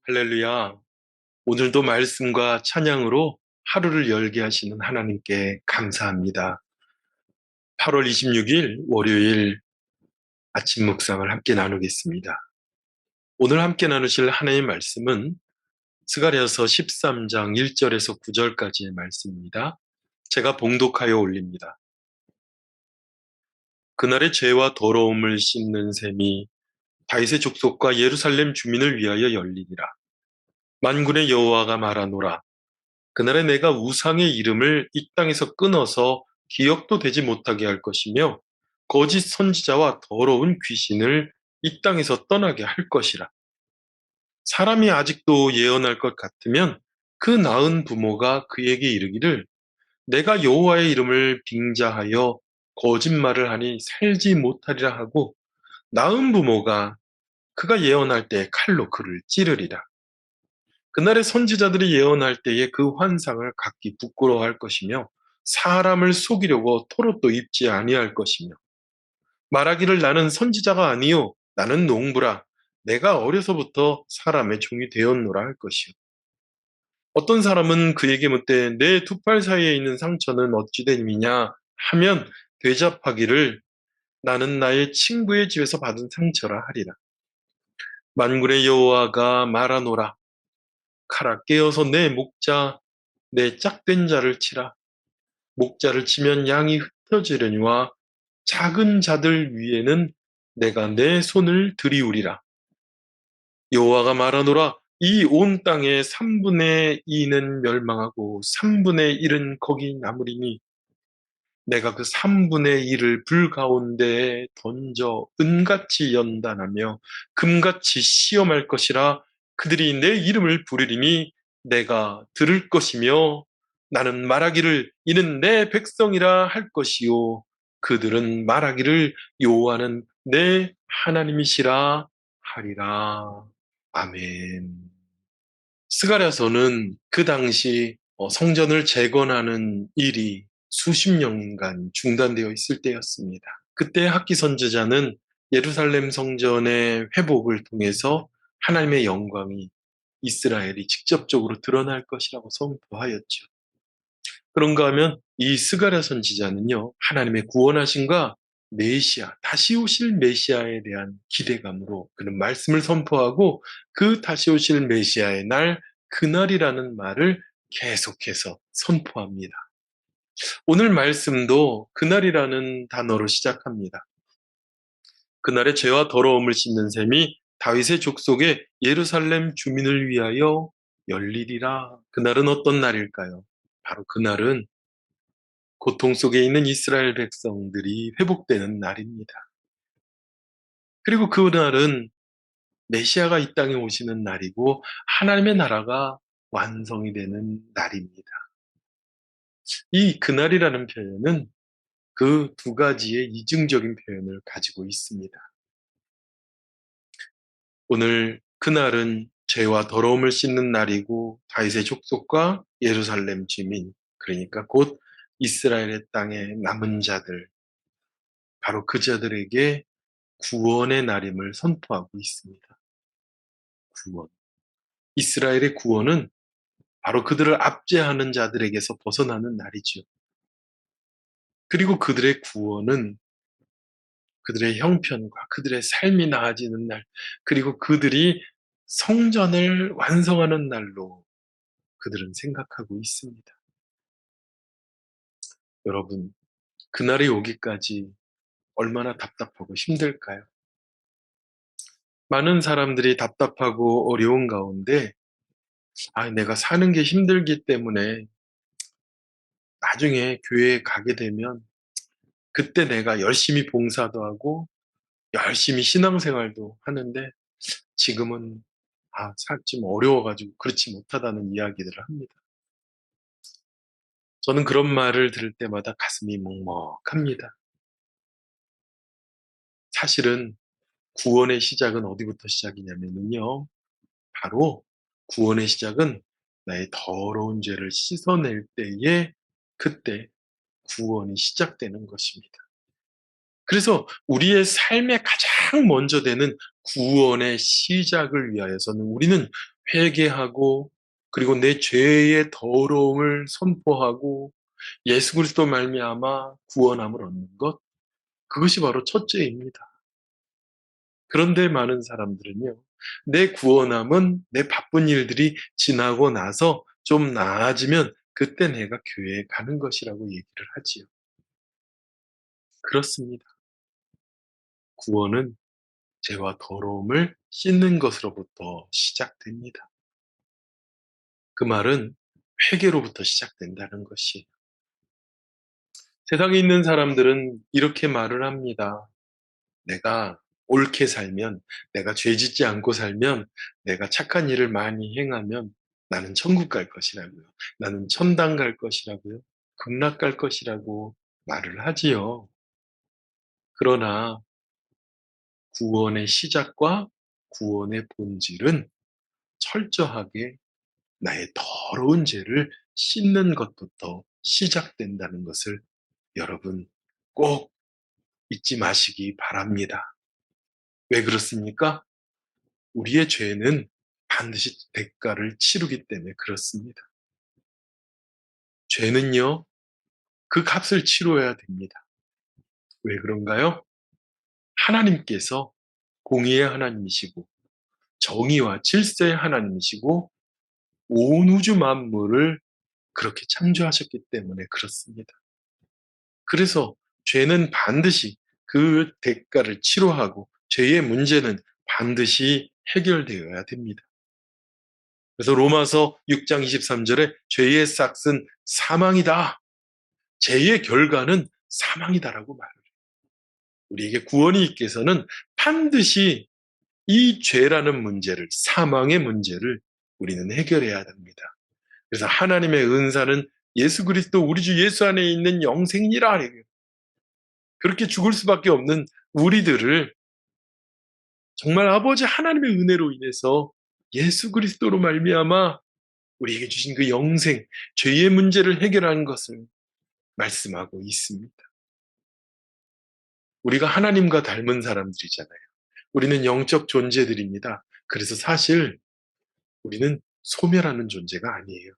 할렐루야. 오늘도 말씀과 찬양으로 하루를 열게 하시는 하나님께 감사합니다. 8월 26일 월요일 아침 묵상을 함께 나누겠습니다. 오늘 함께 나누실 하나님의 말씀은 스가랴서 13장 1절에서 9절까지의 말씀입니다. 제가 봉독하여 올립니다. 그날의 죄와 더러움을 씻는 셈이 다윗의 족속과 예루살렘 주민을 위하여 열리리라. 만군의 여호와가 말하노라. 그날에 내가 우상의 이름을 이 땅에서 끊어서 기억도 되지 못하게 할 것이며 거짓 선지자와 더러운 귀신을 이 땅에서 떠나게 할 것이라. 사람이 아직도 예언할 것 같으면 그 나은 부모가 그에게 이르기를 내가 여호와의 이름을 빙자하여 거짓말을 하니 살지 못하리라 하고 나은 부모가 그가 예언할 때 칼로 그를 찌르리라. 그날의 선지자들이 예언할 때에 그 환상을 각기 부끄러워할 것이며 사람을 속이려고 토롯도 입지 아니할 것이며 말하기를 나는 선지자가 아니요 나는 농부라 내가 어려서부터 사람의 종이 되었노라 할 것이요. 어떤 사람은 그에게 묻되 내 두 팔 사이에 있는 상처는 어찌 됨이냐 하면 대답하기를 나는 나의 친구의 집에서 받은 상처라 하리라. 만군의 여호와가 말하노라. 칼아 깨어서 내 목자 내 짝된 자를 치라. 목자를 치면 양이 흩어지려니와 작은 자들 위에는 내가 내 손을 들이우리라. 여호와가 말하노라. 이 온 땅의 3분의 2는 멸망하고 3분의 1은 거기 남으리니 내가 그 3분의 1을 불 가운데에 던져 은같이 연단하며 금같이 시험할 것이라. 그들이 내 이름을 부르리니 내가 들을 것이며 나는 말하기를 이는 내 백성이라 할 것이요 그들은 말하기를 여호와는 내 하나님이시라 하리라. 아멘. 스가랴서는 그 당시 성전을 재건하는 일이 수십 년간 중단되어 있을 때였습니다. 그때 학기 선지자는 예루살렘 성전의 회복을 통해서 하나님의 영광이 이스라엘이 직접적으로 드러날 것이라고 선포하였죠. 그런가 하면 이 스가랴 선지자는요, 하나님의 구원하심과 메시아, 다시 오실 메시아에 대한 기대감으로 그는 말씀을 선포하고 그 다시 오실 메시아의 날, 그날이라는 말을 계속해서 선포합니다. 오늘 말씀도 그날이라는 단어로 시작합니다. 그날의 죄와 더러움을 씻는 셈이 다윗의 족속의 예루살렘 주민을 위하여 열리리라. 그날은 어떤 날일까요? 바로 그날은 고통 속에 있는 이스라엘 백성들이 회복되는 날입니다. 그리고 그날은 메시아가 이 땅에 오시는 날이고 하나님의 나라가 완성이 되는 날입니다. 이 그날이라는 표현은 그 두 가지의 이중적인 표현을 가지고 있습니다. 오늘 그날은 죄와 더러움을 씻는 날이고 다윗의 족속과 예루살렘 주민, 그러니까 곧 이스라엘의 땅에 남은 자들, 바로 그 자들에게 구원의 날임을 선포하고 있습니다. 구원. 이스라엘의 구원은 바로 그들을 압제하는 자들에게서 벗어나는 날이죠. 그리고 그들의 구원은 그들의 형편과 그들의 삶이 나아지는 날, 그리고 그들이 성전을 완성하는 날로 그들은 생각하고 있습니다. 여러분, 그날이 오기까지 얼마나 답답하고 힘들까요? 많은 사람들이 답답하고 어려운 가운데, 내가 사는 게 힘들기 때문에 나중에 교회에 가게 되면 그때 내가 열심히 봉사도 하고 열심히 신앙생활도 하는데 지금은 좀 어려워가지고 그렇지 못하다는 이야기들을 합니다. 저는 그런 말을 들을 때마다 가슴이 먹먹합니다. 사실은 구원의 시작은 어디부터 시작이냐면요. 바로 구원의 시작은 나의 더러운 죄를 씻어낼 때에 그때 구원이 시작되는 것입니다. 그래서 우리의 삶에 가장 먼저 되는 구원의 시작을 위하여서는 우리는 회개하고 그리고 내 죄의 더러움을 선포하고 예수 그리스도 말미암아 구원함을 얻는 것, 그것이 바로 첫째입니다. 그런데 많은 사람들은요, 내 구원함은 내 바쁜 일들이 지나고 나서 좀 나아지면 그때 내가 교회에 가는 것이라고 얘기를 하지요. 그렇습니다. 구원은 죄와 더러움을 씻는 것으로부터 시작됩니다. 그 말은 회개로부터 시작된다는 것이. 세상에 있는 사람들은 이렇게 말을 합니다. 내가 옳게 살면, 내가 죄 짓지 않고 살면, 내가 착한 일을 많이 행하면 나는 천국 갈 것이라고요. 나는 천당 갈 것이라고요. 극락 갈 것이라고 말을 하지요. 그러나 구원의 시작과 구원의 본질은 철저하게 나의 더러운 죄를 씻는 것부터 시작된다는 것을 여러분 꼭 잊지 마시기 바랍니다. 왜 그렇습니까? 우리의 죄는 반드시 대가를 치르기 때문에 그렇습니다. 죄는요, 그 값을 치러야 됩니다. 왜 그런가요? 하나님께서 공의의 하나님이시고 정의와 질서의 하나님이시고 온 우주 만물을 그렇게 창조하셨기 때문에 그렇습니다. 그래서 죄는 반드시 그 대가를 치러하고 죄의 문제는 반드시 해결되어야 됩니다. 그래서 로마서 6장 23절에 죄의 싹은 사망이다. 죄의 결과는 사망이다라고 말을 해요. 우리에게 구원이 있기 위해서는 반드시 이 죄라는 문제를, 사망의 문제를 우리는 해결해야 됩니다. 그래서 하나님의 은사는 예수 그리스도 우리 주 예수 안에 있는 영생이라. 그렇게 죽을 수밖에 없는 우리들을 정말 아버지 하나님의 은혜로 인해서 예수 그리스도로 말미암아 우리에게 주신 그 영생, 죄의 문제를 해결하는 것을 말씀하고 있습니다. 우리가 하나님과 닮은 사람들이잖아요. 우리는 영적 존재들입니다. 그래서 사실 우리는 소멸하는 존재가 아니에요.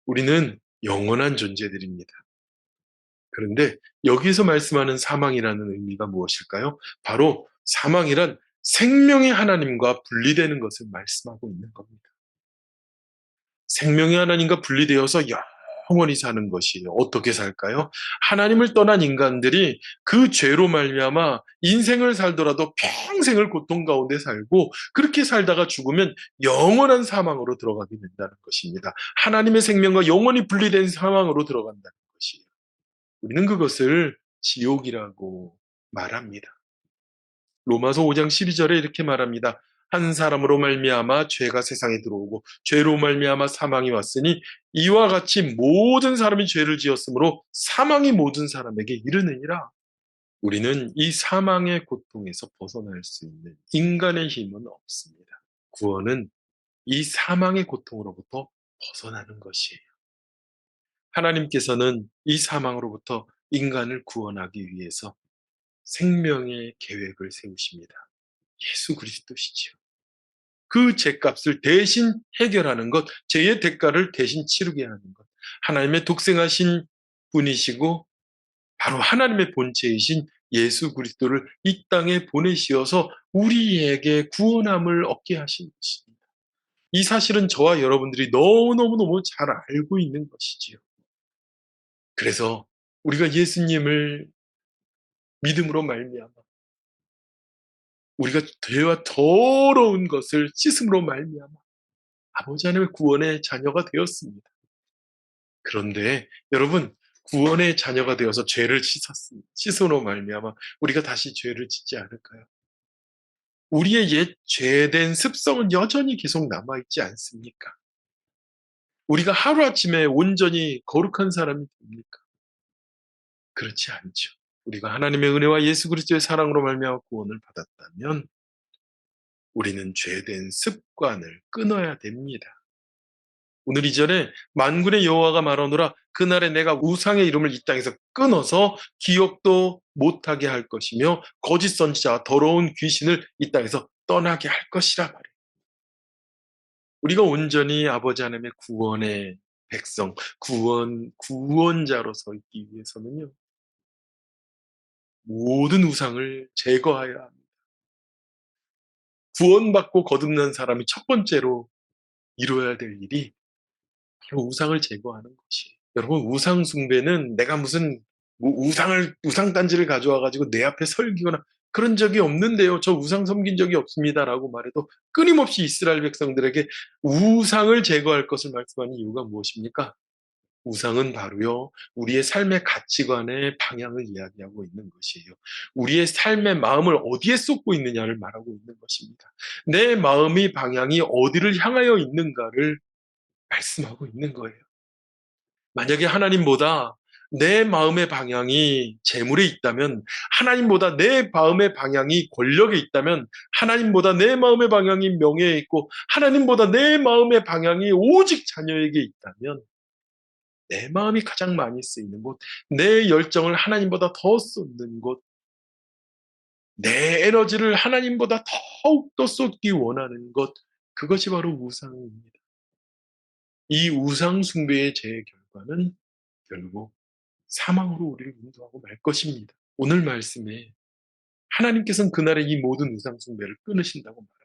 우리는 영원한 존재들입니다. 그런데 여기서 말씀하는 사망이라는 의미가 무엇일까요? 바로 사망이란 생명의 하나님과 분리되는 것을 말씀하고 있는 겁니다. 생명의 하나님과 분리되어서 영원히 사는 것이에요. 어떻게 살까요? 하나님을 떠난 인간들이 그 죄로 말미암아 인생을 살더라도 평생을 고통 가운데 살고 그렇게 살다가 죽으면 영원한 사망으로 들어가게 된다는 것입니다. 하나님의 생명과 영원히 분리된 사망으로 들어간다는 것이에요. 우리는 그것을 지옥이라고 말합니다. 로마서 5장 12절에 이렇게 말합니다. 한 사람으로 말미암아 죄가 세상에 들어오고 죄로 말미암아 사망이 왔으니 이와 같이 모든 사람이 죄를 지었으므로 사망이 모든 사람에게 이르느니라. 우리는 이 사망의 고통에서 벗어날 수 있는 인간의 힘은 없습니다. 구원은 이 사망의 고통으로부터 벗어나는 것이에요. 하나님께서는 이 사망으로부터 인간을 구원하기 위해서 생명의 계획을 세우십니다. 예수 그리스도시지요. 그 죄값을 대신 해결하는 것, 죄의 대가를 대신 치르게 하는 것. 하나님의 독생하신 분이시고 바로 하나님의 본체이신 예수 그리스도를 이 땅에 보내시어서 우리에게 구원함을 얻게 하신 것입니다. 이 사실은 저와 여러분들이 너무너무너무 잘 알고 있는 것이지요. 그래서 우리가 예수님을 믿음으로 말미암아 우리가 죄와 더러운 것을 씻음으로 말미암아 아버지 하나님의 구원의 자녀가 되었습니다. 그런데 여러분 구원의 자녀가 되어서 죄를 씻음으로 말미암아 우리가 다시 죄를 짓지 않을까요? 우리의 옛 죄된 습성은 여전히 계속 남아있지 않습니까? 우리가 하루아침에 온전히 거룩한 사람이 됩니까? 그렇지 않죠. 우리가 하나님의 은혜와 예수 그리스도의 사랑으로 말미암아 구원을 받았다면 우리는 죄된 습관을 끊어야 됩니다. 오늘 이전에 만군의 여호와가 말하노라 그날에 내가 우상의 이름을 이 땅에서 끊어서 기억도 못하게 할 것이며 거짓 선지자와 더러운 귀신을 이 땅에서 떠나게 할 것이라 말이에요. 우리가 온전히 아버지 하나님의 구원의 백성, 구원자로 서 있기 위해서는요, 모든 우상을 제거해야 합니다. 구원받고 거듭난 사람이 첫 번째로 이루어야 될 일이 바로 우상을 제거하는 것이에요. 여러분, 우상 숭배는 내가 무슨 우상 단지를 가져와 가지고 내 앞에 설기거나 그런 적이 없는데요. 저 우상 섬긴 적이 없습니다라고 말해도 끊임없이 이스라엘 백성들에게 우상을 제거할 것을 말씀하는 이유가 무엇입니까? 우상은 바로요, 우리의 삶의 가치관의 방향을 이야기하고 있는 것이에요. 우리의 삶의 마음을 어디에 쏟고 있느냐를 말하고 있는 것입니다. 내 마음의 방향이 어디를 향하여 있는가를 말씀하고 있는 거예요. 만약에 하나님보다 내 마음의 방향이 재물에 있다면, 하나님보다 내 마음의 방향이 권력에 있다면, 하나님보다 내 마음의 방향이 명예에 있고, 하나님보다 내 마음의 방향이 오직 자녀에게 있다면, 내 마음이 가장 많이 쓰이는 곳, 내 열정을 하나님보다 더 쏟는 곳, 내 에너지를 하나님보다 더욱더 쏟기 원하는 것, 그것이 바로 우상입니다. 이 우상 숭배의 제 결과는 결국 사망으로 우리를 인도하고 말 것입니다. 오늘 말씀에 하나님께서는 그날의 이 모든 우상 숭배를 끊으신다고 말합니다.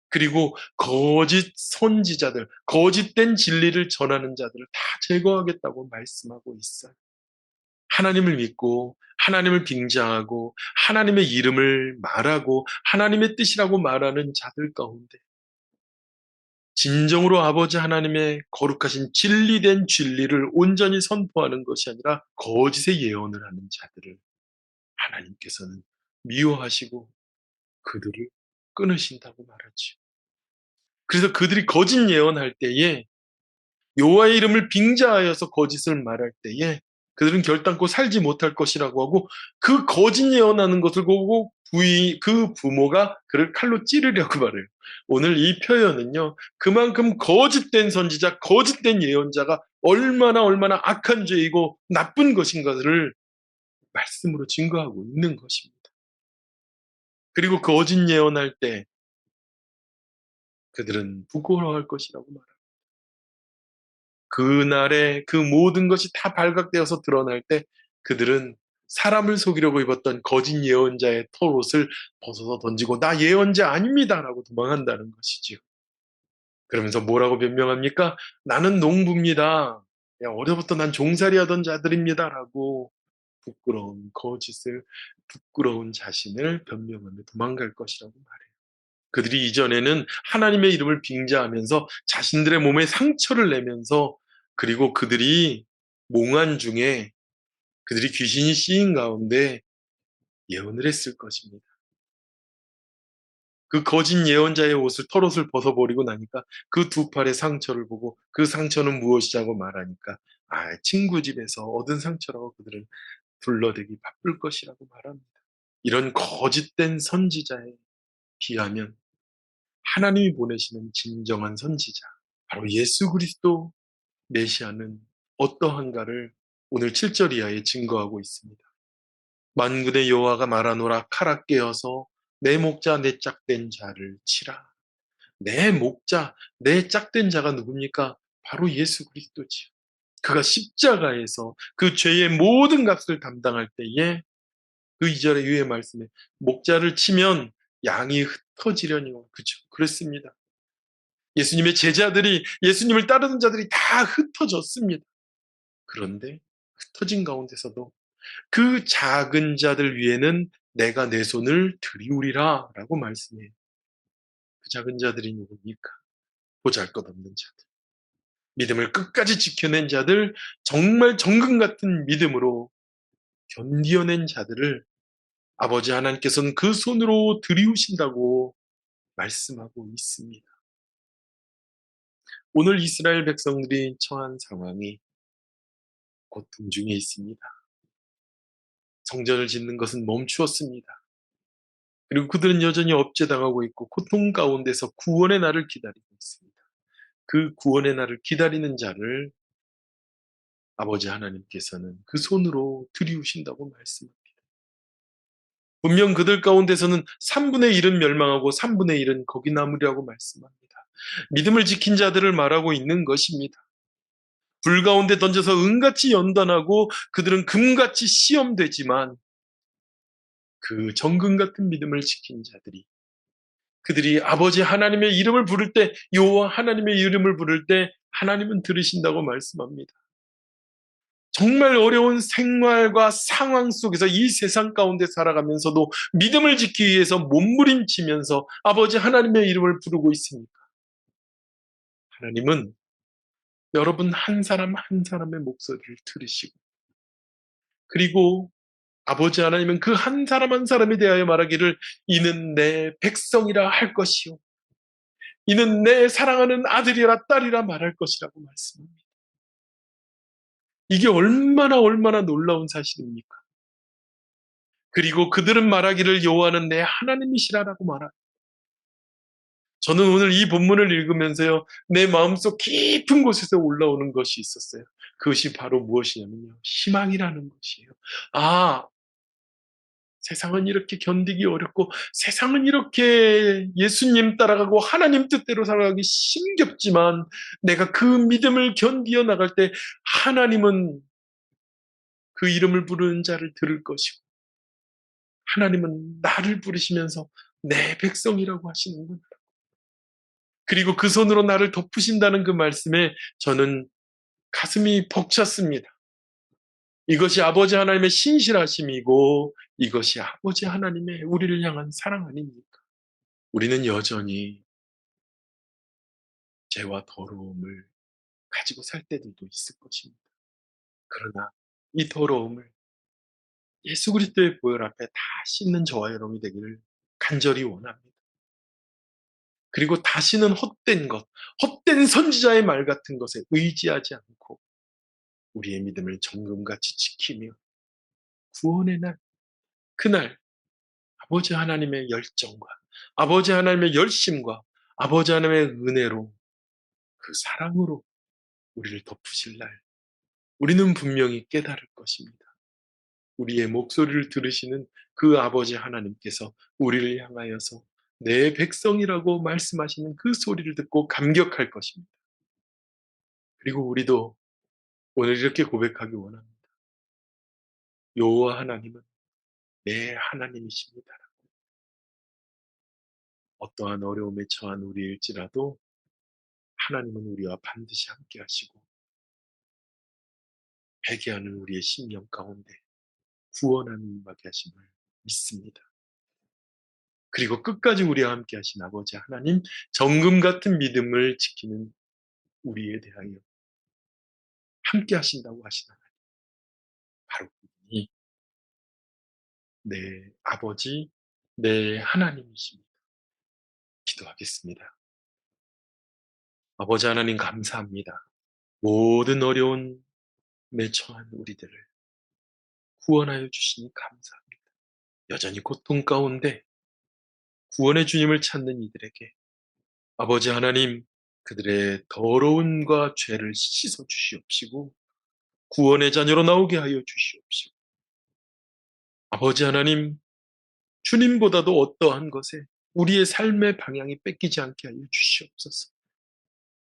그리고 거짓 선지자들, 거짓된 진리를 전하는 자들을 다 제거하겠다고 말씀하고 있어요. 하나님을 믿고 하나님을 빙자하고 하나님의 이름을 말하고 하나님의 뜻이라고 말하는 자들 가운데 진정으로 아버지 하나님의 거룩하신 진리된 진리를 온전히 선포하는 것이 아니라 거짓의 예언을 하는 자들을 하나님께서는 미워하시고 그들을 끊으신다고 말하죠. 그래서 그들이 거짓 예언할 때에, 여호와의 이름을 빙자하여서 거짓을 말할 때에 그들은 결단코 살지 못할 것이라고 하고, 그 거짓 예언하는 것을 보고 그 부모가 그를 칼로 찌르려고 말해요. 오늘 이 표현은요, 그만큼 거짓된 선지자, 거짓된 예언자가 얼마나 악한 죄이고 나쁜 것인가를 말씀으로 증거하고 있는 것입니다. 그리고 거짓 예언할 때 그들은 부끄러워할 것이라고 말합니다. 그날에 그 모든 것이 다 발각되어서 드러날 때 그들은 사람을 속이려고 입었던 거짓 예언자의 털옷을 벗어서 던지고 나 예언자 아닙니다라고 도망한다는 것이지요. 그러면서 뭐라고 변명합니까? 나는 농부입니다. 어려부터 난 종살이 하던 자들입니다라고 부끄러운 자신을 변명하며 도망갈 것이라고 말해요. 그들이 이전에는 하나님의 이름을 빙자하면서 자신들의 몸에 상처를 내면서, 그리고 그들이 몽한 중에 그들이 귀신이 씌인 가운데 예언을 했을 것입니다. 그 거짓 예언자의 털옷을 벗어버리고 나니까 그 두 팔의 상처를 보고 그 상처는 무엇이냐고 말하니까 친구 집에서 얻은 상처라고 그들은 둘러대기 바쁠 것이라고 말합니다. 이런 거짓된 선지자에 비하면 하나님이 보내시는 진정한 선지자, 바로 예수 그리스도 메시아는 어떠한가를 오늘 7절 이하에 증거하고 있습니다. 만군의 여호와가 말하노라, 칼아 깨어서 내 목자 내 짝된 자를 치라. 내 목자, 내 짝된 자가 누굽니까? 바로 예수 그리스도지요. 그가 십자가에서 그 죄의 모든 값을 담당할 때에 그 2절의 위의 말씀에 목자를 치면 양이 흩어지려니와, 그죠? 그렇습니다. 예수님의 제자들이, 예수님을 따르는 자들이 다 흩어졌습니다. 그런데 흩어진 가운데서도 그 작은 자들 위에는 내가 내 손을 들이우리라 라고 말씀해요. 그 작은 자들이 누굽니까? 보잘것없는 자들, 믿음을 끝까지 지켜낸 자들, 정말 정금 같은 믿음으로 견디어낸 자들을 아버지 하나님께서는 그 손으로 들이우신다고 말씀하고 있습니다. 오늘 이스라엘 백성들이 처한 상황이 고통 중에 있습니다. 성전을 짓는 것은 멈추었습니다. 그리고 그들은 여전히 업죄당하고 있고 고통 가운데서 구원의 날을 기다리고 있습니다. 그 구원의 날을 기다리는 자를 아버지 하나님께서는 그 손으로 들이우신다고 말씀합니다. 분명 그들 가운데서는 3분의 1은 멸망하고 3분의 1은 거기 남으리라고 말씀합니다. 믿음을 지킨 자들을 말하고 있는 것입니다. 불 가운데 던져서 은같이 연단하고 그들은 금같이 시험되지만 그 정금 같은 믿음을 지킨 자들이, 그들이 아버지 하나님의 이름을 부를 때, 여호와 하나님의 이름을 부를 때 하나님은 들으신다고 말씀합니다. 정말 어려운 생활과 상황 속에서 이 세상 가운데 살아가면서도 믿음을 지키기 위해서 몸부림치면서 아버지 하나님의 이름을 부르고 있습니까? 하나님은 여러분 한 사람 한 사람의 목소리를 들으시고, 그리고 아버지 하나님은 그 한 사람 한 사람에 대하여 말하기를 이는 내 백성이라 할 것이요 이는 내 사랑하는 아들이라 딸이라 말할 것이라고 말씀합니다. 이게 얼마나 놀라운 사실입니까? 그리고 그들은 말하기를 여호와는 내 하나님이시라라고 말합니다. 저는 오늘 이 본문을 읽으면서요, 내 마음속 깊은 곳에서 올라오는 것이 있었어요. 그것이 바로 무엇이냐면요, 희망이라는 것이에요. 아, 세상은 이렇게 견디기 어렵고, 세상은 이렇게 예수님 따라가고 하나님 뜻대로 살아가기 힘겹지만, 내가 그 믿음을 견디어 나갈 때 하나님은 그 이름을 부르는 자를 들을 것이고, 하나님은 나를 부르시면서 내 백성이라고 하시는구나. 그리고 그 손으로 나를 덮으신다는 그 말씀에 저는 가슴이 벅찼습니다. 이것이 아버지 하나님의 신실하심이고 이것이 아버지 하나님의 우리를 향한 사랑 아닙니까? 우리는 여전히 죄와 더러움을 가지고 살 때들도 있을 것입니다. 그러나 이 더러움을 예수 그리스도의 보혈 앞에 다 씻는 저와 여러분이 되기를 간절히 원합니다. 그리고 다시는 헛된 것, 헛된 선지자의 말 같은 것에 의지하지 않고 우리의 믿음을 정금같이 지키며 구원의 날, 그날 아버지 하나님의 열정과 아버지 하나님의 열심과 아버지 하나님의 은혜로 그 사랑으로 우리를 덮으실 날 우리는 분명히 깨달을 것입니다. 우리의 목소리를 들으시는 그 아버지 하나님께서 우리를 향하여서 내 백성이라고 말씀하시는 그 소리를 듣고 감격할 것입니다. 그리고 우리도 오늘 이렇게 고백하기 원합니다. 여호와 하나님은 내 하나님이십니다. 어떠한 어려움에 처한 우리일지라도 하나님은 우리와 반드시 함께 하시고 회개하는 우리의 심령 가운데 구원하는 임하게 하심을 믿습니다. 그리고 끝까지 우리와 함께 하신 아버지 하나님, 정금 같은 믿음을 지키는 우리에 대하여 함께 하신다고 하신 하나님, 바로 그분이 내 아버지, 내 하나님이십니다. 기도하겠습니다. 아버지 하나님 감사합니다. 모든 어려운 매 처한 우리들을 구원하여 주시니 감사합니다. 여전히 고통 가운데 구원의 주님을 찾는 이들에게 아버지 하나님, 그들의 더러움과 죄를 씻어 주시옵시고 구원의 자녀로 나오게 하여 주시옵시고 아버지 하나님, 주님보다도 어떠한 것에 우리의 삶의 방향이 뺏기지 않게 하여 주시옵소서.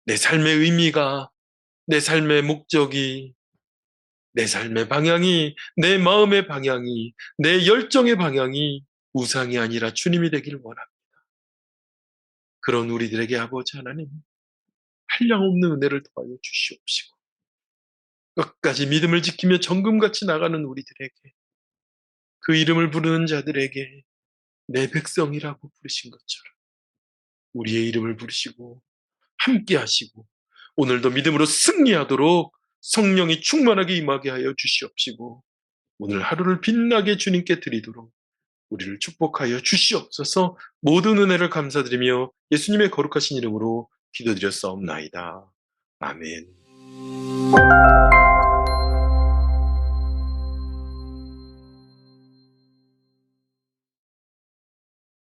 내 삶의 의미가, 내 삶의 목적이, 내 삶의 방향이, 내 마음의 방향이, 내 열정의 방향이 우상이 아니라 주님이 되기를 원합니다. 그런 우리들에게 아버지 하나님, 한량없는 은혜를 더하여 주시옵시고 끝까지 믿음을 지키며 정금같이 나가는 우리들에게, 그 이름을 부르는 자들에게 내 백성이라고 부르신 것처럼 우리의 이름을 부르시고 함께 하시고 오늘도 믿음으로 승리하도록 성령이 충만하게 임하게 하여 주시옵시고 오늘 하루를 빛나게 주님께 드리도록 우리를 축복하여 주시옵소서. 모든 은혜를 감사드리며 예수님의 거룩하신 이름으로 기도드렸사옵나이다. 아멘.